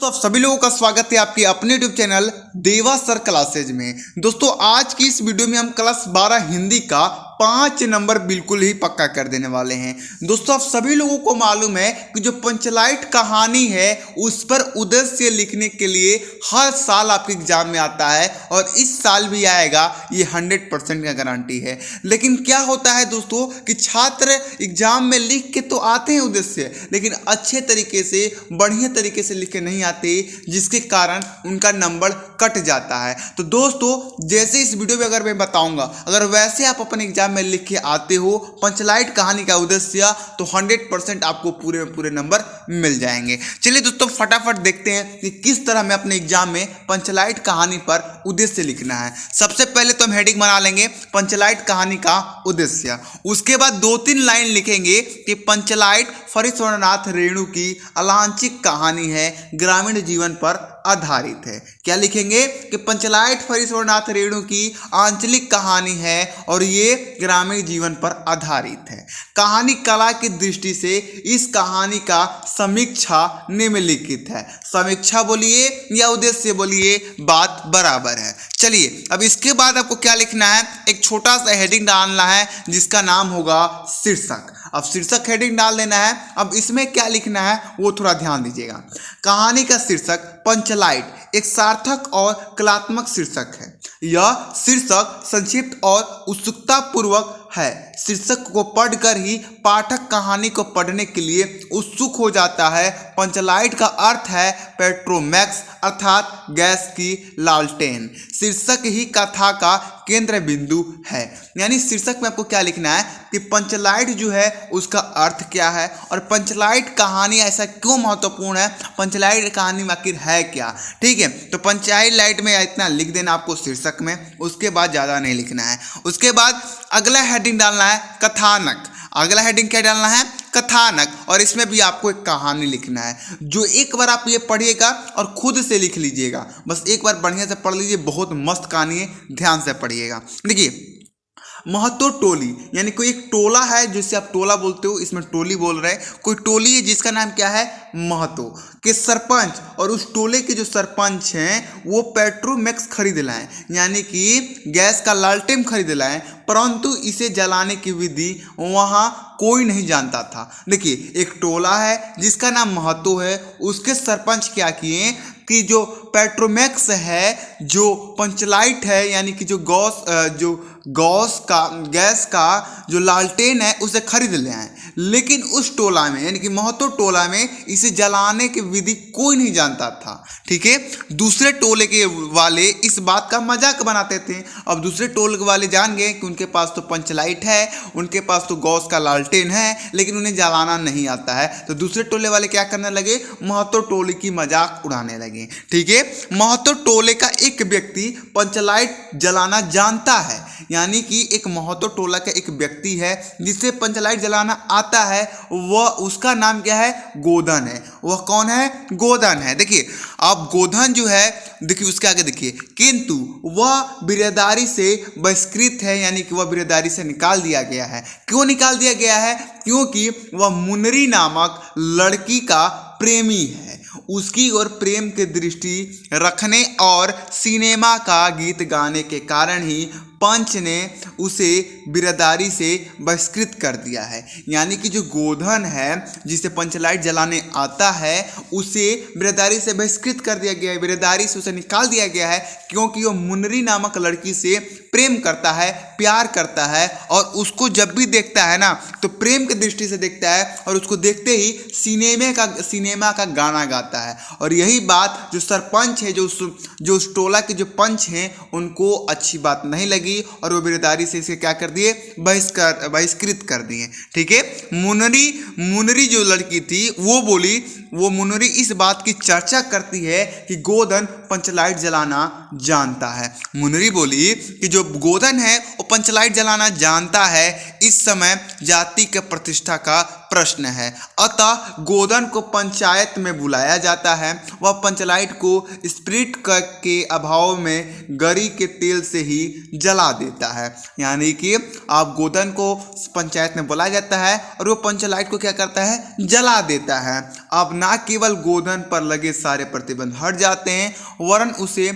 तो आप सभी लोगों का स्वागत है आपके अपने यूट्यूब चैनल देवा सर क्लासेज में। दोस्तों आज की इस वीडियो में हम क्लास 12 हिंदी का 5 नंबर बिल्कुल ही पक्का कर देने वाले हैं। दोस्तों आप सभी लोगों को मालूम है कि जो पंचलाइट कहानी है उस पर उद्देश्य लिखने के लिए हर साल आपके एग्जाम में आता है और इस साल भी आएगा, ये 100% का गारंटी है। लेकिन क्या होता है दोस्तों कि छात्र एग्जाम में लिख के तो आते हैं उद्देश्य, लेकिन अच्छे तरीके से बढ़िया तरीके से लिख के नहीं आते, जिसके कारण उनका नंबर कट जाता है। तो दोस्तों जैसे इस वीडियो में अगर मैं बताऊंगा, अगर वैसे आप अपने एग्जाम में लिख के आते हो पंचलाइट कहानी का उद्देश्य, तो 100% आपको पूरे में पूरे नंबर मिल जाएंगे। चलिए दोस्तों फटाफट देखते हैं कि किस तरह में अपने एग्जाम में पंचलाइट कहानी पर उद्देश्य लिखना है। सबसे पहले तो हम हेडिंग बना लेंगे पंचलाइट कहानी का उद्देश्य। उसके बाद 2-3 लाइन लिखेंगे कि पंचलाइट फरीश्वरनाथ रेणु की अलांछिक कहानी है, ग्रामीण जीवन पर आधारित है। क्या लिखेंगे कि पंचलाइट फरीश्वरनाथ रेणु की आंचलिक कहानी है और ये ग्रामीण जीवन पर आधारित है। कहानी कला की दृष्टि से इस कहानी का समीक्षा निम्नलिखित है। समीक्षा बोलिए या उद्देश्य बोलिए, बात बराबर है। चलिए अब इसके बाद आपको क्या लिखना है, एक छोटा सा हेडिंग डालना है जिसका नाम होगा शीर्षक। अब शीर्षक हेडिंग डाल देना है। अब इसमें क्या लिखना है वो थोड़ा ध्यान दीजिएगा। कहानी का शीर्षक पंचलाइट एक सार्थक और कलात्मक शीर्षक है। यह शीर्षक संक्षिप्त और उत्सुकता पूर्वक है। शीर्षक को पढ़कर ही पाठक कहानी को पढ़ने के लिए उत्सुक हो जाता है। पंचलाइट का अर्थ है पेट्रोमैक्स अर्थात गैस की लालटेन। शीर्षक ही कथा का केंद्र बिंदु है। यानी शीर्षक में आपको क्या लिखना है कि पंचलाइट जो है उसका अर्थ क्या है और पंचलाइट कहानी ऐसा क्यों महत्वपूर्ण है, पंचलाइट कहानी में आखिर है क्या। ठीक है, तो पंचलाइट में इतना लिख देना आपको शीर्षक में, उसके बाद ज़्यादा नहीं लिखना है। उसके बाद अगला हेडिंग डालना है कथानक। अगला हेडिंग क्या डालना है, कथानक, और इसमें भी आपको एक कहानी लिखना है जो एक बार आप ये पढ़िएगा और खुद से लिख लीजिएगा। बस एक बार बढ़िया से पढ़ लीजिए, बहुत मस्त कहानी है, ध्यान से पढ़िएगा। देखिए महतो टोली यानी कोई एक टोला है जिसे आप टोला बोलते हो, इसमें टोली बोल रहे हैं। कोई टोली है जिसका नाम क्या है, महतो के सरपंच, और उस टोले के जो सरपंच हैं वो पेट्रोमैक्स खरीद लाए, यानी कि गैस का लालटेन खरीद लाए, परंतु इसे जलाने की विधि वहाँ कोई नहीं जानता था। देखिए एक टोला है जिसका नाम महतो है, उसके सरपंच क्या किए कि जो पेट्रोमैक्स है, जो पंचलाइट है यानी कि जो गैस का जो लालटेन है उसे खरीद ले आए, लेकिन उस टोला में यानी कि महतो टोला में इसे जलाने की विधि कोई नहीं जानता था। ठीक है, दूसरे टोले के वाले इस बात का मजाक बनाते थे। अब दूसरे टोले वाले जान गए कि उनके पास तो पंचलाइट है, उनके पास तो गैस का लालटेन है, लेकिन उन्हें जलाना नहीं आता है। तो दूसरे टोले वाले क्या करने लगे, महतो टोले की मजाक उड़ाने लगे। ठीक है, महतो टोले का एक व्यक्ति पंचलाइट जलाना जानता है, यानी कि एक महतो टोला का एक व्यक्ति है जिसे पंचलाइट जलाना आता है, वह उसका नाम क्या है, गोधन है। वह कौन है, गोधन है। देखिए अब गोधन जो है, देखिए उसके आगे देखिए, किंतु वह बिरादरी से बहिष्कृत है, यानी कि वह बिरादरी से निकाल दिया गया है। क्यों निकाल दिया गया है, क्योंकि वह मुनरी नामक लड़की का प्रेमी है। उसकी ओर प्रेम की दृष्टि रखने और सिनेमा का गीत गाने के कारण ही पंच ने उसे बिरादरी से बहिष्कृत कर दिया है। यानी कि जो गोधन है जिसे पंचलाइट जलाने आता है उसे बिरादरी से बहिष्कृत कर दिया गया है, बिरादरी से उसे निकाल दिया गया है, क्योंकि वो मुनरी नामक लड़की से प्रेम करता है, प्यार करता है, और उसको जब भी देखता है ना तो प्रेम की दृष्टि से देखता है, और उसको देखते ही सिनेमा का गाना गाता है। और यही बात जो सरपंच है, जो उस टोला के जो पंच हैं, उनको अच्छी बात नहीं लगी और वो बिरादरी से इसे क्या कर दिए, बहिष्कृत कर दिए। ठीक है, मुनरी जो लड़की थी वो बोली, वो मुनरी इस बात की चर्चा करती है कि गोधन पंचलाइट जलाना जानता है। मुनरी बोली कि जो गोधन है वो पंचलाइट जलाना जानता है। इस समय जाति के प्रतिष्ठा का प्रश्न है। अतः गोधन को पंचायत में बुलाया जाता है। वह पंचलाइट को स्पिरिट के अभाव में गरी के तेल से ही जला देता है। यानी कि आप गोधन को पंचायत में बुलाया जाता है और वो पंचलाइट को क्या करता है, जला देता है। अब ना केवल गोधन पर लगे सारे प्रतिबंध हट जाते हैं वरन उसे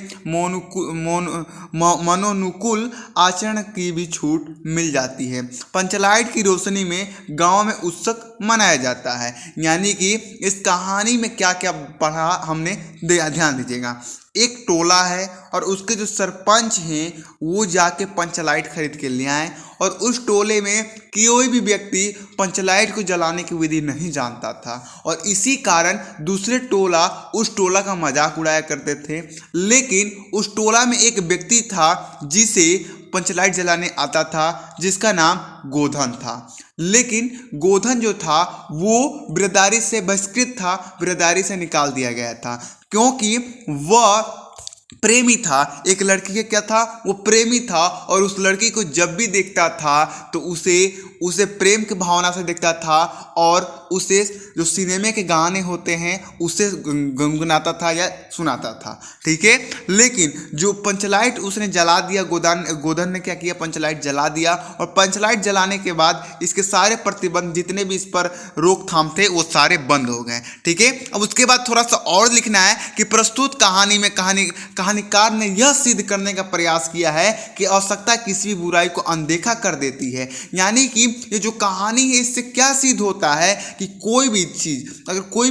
मनोनुकूल आचरण की भी छूट मिल जाती है। पंचलाइट की रोशनी में गांव में उत्सव मनाया जाता है। यानी कि इस कहानी में क्या क्या पढ़ा हमने, ध्यान दीजिएगा। एक टोला है और उसके जो सरपंच हैं वो जाके पंचलाइट खरीद के ले आए और उस टोले में कोई भी व्यक्ति पंचलाइट को जलाने की विधि नहीं जानता था और इसी कारण दूसरे टोला उस टोला का मजाक उड़ाया करते थे। लेकिन उस टोला में एक व्यक्ति था जिसे पंचलाइट जलाने आता था, जिसका नाम गोधन था। लेकिन गोधन जो था वो बिरादरी से बहिष्कृत था, बिरादरी से निकाल दिया गया था क्योंकि वह प्रेमी था। एक लड़की के क्या था, वो प्रेमी था और उस लड़की को जब भी देखता था तो उसे प्रेम की भावना से देखता था और उसे जो सिनेमा के गाने होते हैं उसे गुनगुनाता था या सुनाता था, ठीक है। लेकिन जो पंचलाइट उसने जला दिया, गोधन ने क्या किया, पंचलाइट जला दिया और पंचलाइट जलाने के बाद इसके सारे प्रतिबंध जितने भी इस पर रोकथाम थे वो सारे बंद हो गए, ठीक है। अब उसके बाद थोड़ा सा और लिखना है कि प्रस्तुत कहानी में कहानीकार ने यह सिद्ध करने का प्रयास किया है कि आवश्यकता किसी भी बुराई को अनदेखा कर देती है। यानी कि ये जो कहानी है इससे क्या सिद्ध होता है कि कोई भी चीज़, अगर कोई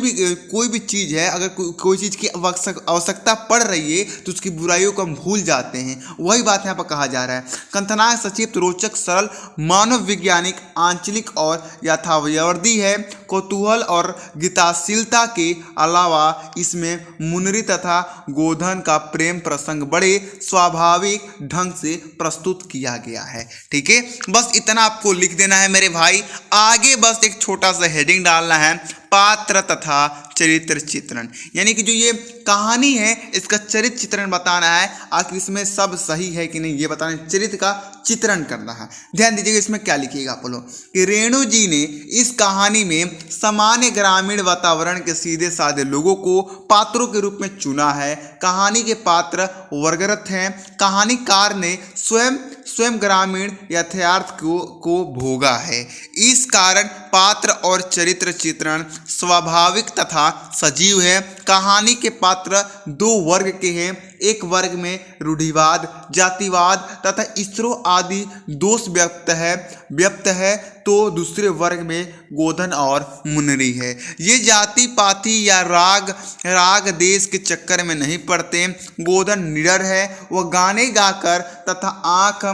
भी चीज़ है, अगर कोई चीज़ की आवश्यकता पड़ रही है तो उसकी बुराइयों को हम भूल जाते हैं। वही बात यहाँ पर कहा जा रहा है। कंथनाएं सचित्र, रोचक, सरल, मानव वैज्ञानिक, आंचलिक और यथार्थवादी है। कौतूहल और गीताशीलता के अलावा इसमें मुनरी तथा गोधन का प्रेम प्रसंग बड़े स्वाभाविक ढंग से प्रस्तुत किया गया है, ठीक है। बस इतना आपको लिख देना है मेरे भाई। आगे बस एक छोटा सा हेडिंग डालना है, पात्र तथा चरित्र चित्रण। यानी कि जो ये कहानी है इसका चरित्र चित्रण बताना है, आखिर इसमें सब सही है कि नहीं ये बताना है, चरित्र का चित्रण करना है। ध्यान दीजिएगा इसमें क्या लिखिएगा आप लोग कि रेणु जी ने इस कहानी में सामान्य ग्रामीण वातावरण के सीधे साधे लोगों को पात्रों के रूप में चुना है। कहानी के पात्र वर्गरत हैं। कहानीकार ने स्वयं ग्रामीण यथार्थ को भोगा है। इस कारण पात्र और चरित्र चित्रण स्वाभाविक तथा सजीव है। कहानी के पात्र दो वर्ग के हैं। एक वर्ग में रूढ़िवाद, जातिवाद तथा स्त्रों आदि दोष व्यक्त है तो दूसरे वर्ग में गोधन और मुनरी है। ये जाति पाति या राग देश के चक्कर में नहीं पड़ते। गोधन निडर है, वह गाने गाकर तथा आंख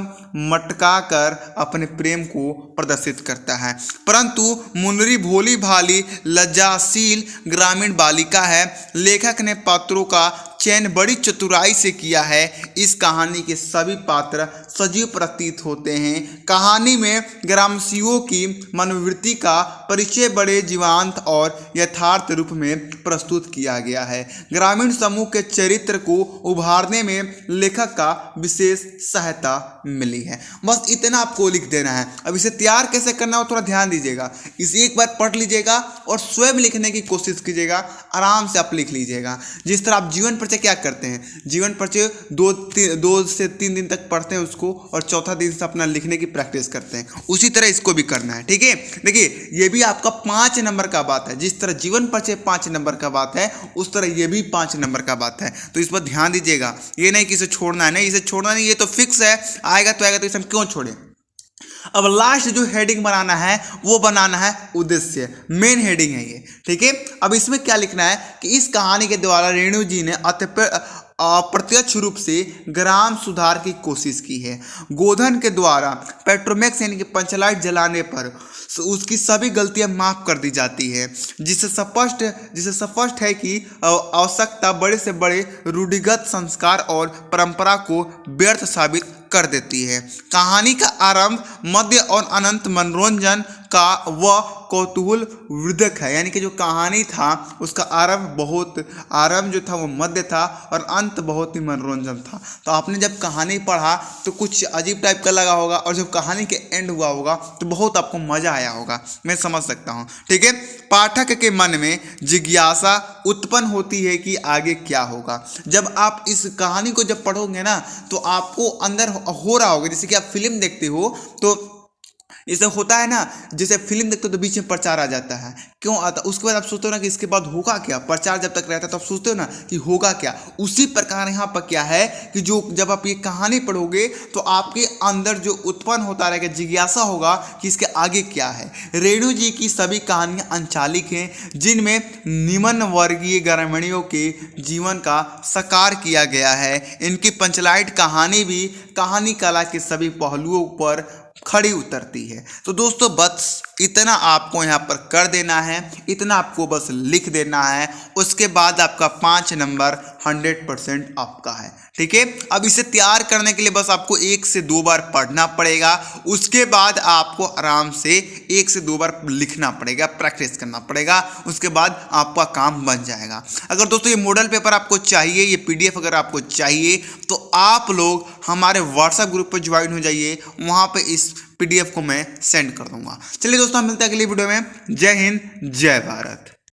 मटका कर अपने प्रेम को प्रदर्शित करता है। परंतु मुनरी भोली भाली लज्जाशील ग्रामीण बालिका है। लेखक ने पात्रों का चयन बड़ी चतुराई से किया है। इस कहानी के सभी पात्र सजीव प्रतीत होते हैं। कहानी में ग्रामवासियों की मनोवृत्ति का परिचय बड़े जीवंत और यथार्थ रूप में प्रस्तुत किया गया है। ग्रामीण समूह के चरित्र को उभारने में लेखक का विशेष सहायता मिली है। बस इतना आपको लिख देना है। अब इसे तैयार कैसे करना हो थोड़ा ध्यान दीजिएगा। इसे एक बार पढ़ लीजिएगा और स्वयं लिखने की कोशिश कीजिएगा। आराम से आप लिख लीजिएगा। जिस तरह आप जीवन परिचय क्या करते हैं, जीवन परिचय 2 से 3 दिन तक पढ़ते हैं उसको और चौथा दिन से अपना लिखने की प्रैक्टिस करते हैं, उसी तरह इसको भी करना है, ठीक है। देखिए ये भी आपका 5 नंबर का बात है। जिस तरह जीवन परिचय 5 नंबर का बात है उस तरह ये भी 5 नंबर का बात है। तो इस पर ध्यान दीजिएगा। ये नहीं कि इसे छोड़ना है, नहीं इसे छोड़ना नहीं, ये तो फिक्स है, आएगा तो आएगा, तो इसे हम क्यों छोड़ें। अब लास्ट जो हेडिंग बनाना है वो बनाना है उद्देश्य, मेन हेडिंग है ये, ठीक है। अब इसमें क्या लिखना है कि इस कहानी के द्वारा रेणु जी ने अप्रत्यक्ष रूप से ग्राम सुधार की कोशिश की है। गोधन के द्वारा पेट्रोमैक्स यानी कि पंचलाइट जलाने पर उसकी सभी गलतियां माफ कर दी जाती है, जिससे स्पष्ट है कि आवश्यकता बड़े से बड़े रूढ़िगत संस्कार और परंपरा को व्यर्थ साबित कर देती है। कहानी का आरंभ, मध्य और अनंत मनोरंजन का वह कौतूहल वर्धक है, यानी कि जो कहानी था उसका आरंभ जो था वो मध्य था और अंत बहुत ही मनोरंजन था। तो आपने जब कहानी पढ़ा तो कुछ अजीब टाइप का लगा होगा, और जब कहानी के एंड हुआ होगा तो बहुत आपको मजा आया होगा, मैं समझ सकता हूँ। ठीक है, पाठक के मन में जिज्ञासा उत्पन्न होती है कि आगे क्या होगा। जब आप इस कहानी को जब पढ़ोगे ना तो आपको अंदर हो रहा होगा, जैसे कि आप फिल्म देखते हो तो इसे होता है ना, जैसे फिल्म देखते हो तो बीच में प्रचार आ जाता है, क्यों आता, उसके बाद आप सोचते हो ना कि इसके बाद होगा क्या, प्रचार जब तक रहता है तो आप सोचते हो ना कि होगा क्या। उसी प्रकार यहाँ पर क्या है कि जो जब आप ये कहानी पढ़ोगे तो आपके अंदर जो उत्पन्न होता रहेगा, जिज्ञासा होगा कि इसके आगे क्या है। रेणु जी की सभी कहानियाँ अंचालिक हैं, जिनमें निम्न वर्गीय ग्रामीणों के जीवन का साकार किया गया है। इनकी पंचलाइट कहानी भी कहानी कला के सभी पहलुओं पर खड़ी उतरती है। तो दोस्तों बस इतना आपको यहाँ पर कर देना है, इतना आपको बस लिख देना है, उसके बाद आपका 5 नंबर 100% आपका है। ठीक है, अब इसे तैयार करने के लिए बस आपको 1 से 2 बार पढ़ना पड़ेगा, उसके बाद आपको आराम से 1 से 2 बार लिखना पड़ेगा, प्रैक्टिस करना पड़ेगा, उसके बाद आपका काम बन जाएगा। अगर दोस्तों ये मॉडल पेपर आपको चाहिए, ये PDF अगर आपको चाहिए तो आप लोग हमारे व्हाट्सएप ग्रुप पर ज्वाइन हो जाइए, वहाँ पे इस PDF को मैं सेंड कर दूंगा। चलिए दोस्तों, हम मिलते हैं अगली वीडियो में। जय हिंद, जय भारत।